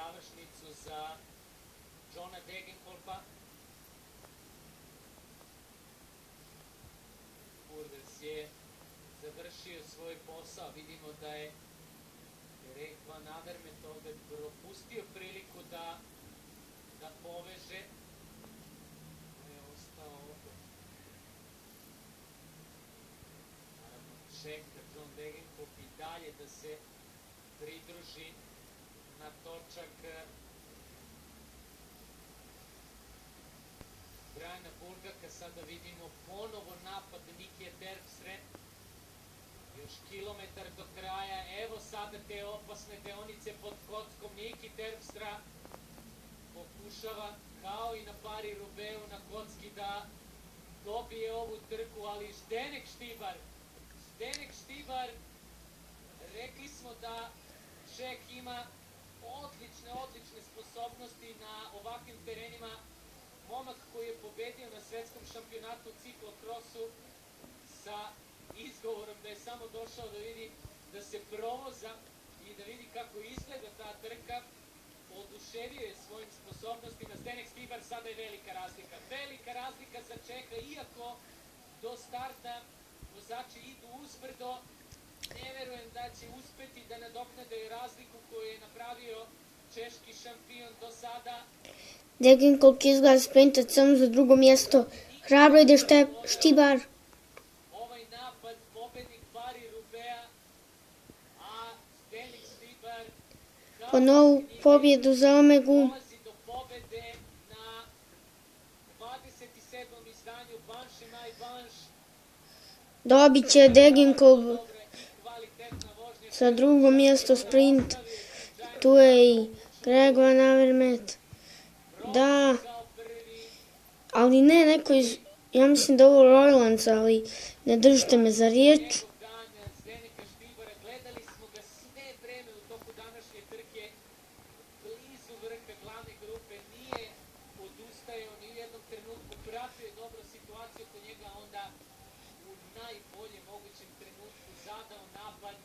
završnicu za Johna Degenkolba. Burders je završio svoj posao. Vidimo da je Derek Van Avermaet ovde propustio priliku da poveže. Je ostao ovde. Naravno, čeka John Degenkolb i dalje da se pridruži na točak Briana Burgaka. Sada vidimo ponovo napad Nikije Terpstre. Još kilometar do kraja. Evo sada te opasne deonice pod kockom. Niki Terpstra pokušava kao i na Paris-Roubaixu na kocki da dobije ovu trku, ali Zdenek Štibar, rekli smo da Čeh ima odlične sposobnosti na ovakvim terenima. Momak koji je pobedio na svetskom šampionatu u ciklokrosu sa izgovorom da je samo došao da vidi, da se provoza i da vidi kako izgleda ta trka. Oduševio je svojim sposobnostima. Zdenek Štibar, sada je velika razlika. Velika razlika za Čeha, iako do starta vozači idu uzbrdo. Ne verujem da će uspeti da nadoknade razliku koju je napravio češki šampion do sada. Degenkolb izgleda sprintat samo za drugo mjesto. Hrabro ide Štibar. Ovaj napad, pobednik Paris-Roubaixa, a Zdenek Štibar Po novu pobjedu za Omegu. dolazi do pobede na 27. izdanju Banše Maj Banš. Dobit će Degenkolb Dobra i kvalitetna vožnja. za drugo mjesto sprint. Tu je i Greg Van Avermaet. Da, Kao prvi, ali ne neko iz, ja mislim da je ovo Roylands, ali ne držite me za riječ. dan Zdeneka Štibara, gledali smo ga sve vreme u toku današnje trke, blizu vrha glavne grupe, nije odustajao ni u jednom trenutku, pratio je dobro situaciju kod njega, onda u najboljem mogućem trenutku zadao napad.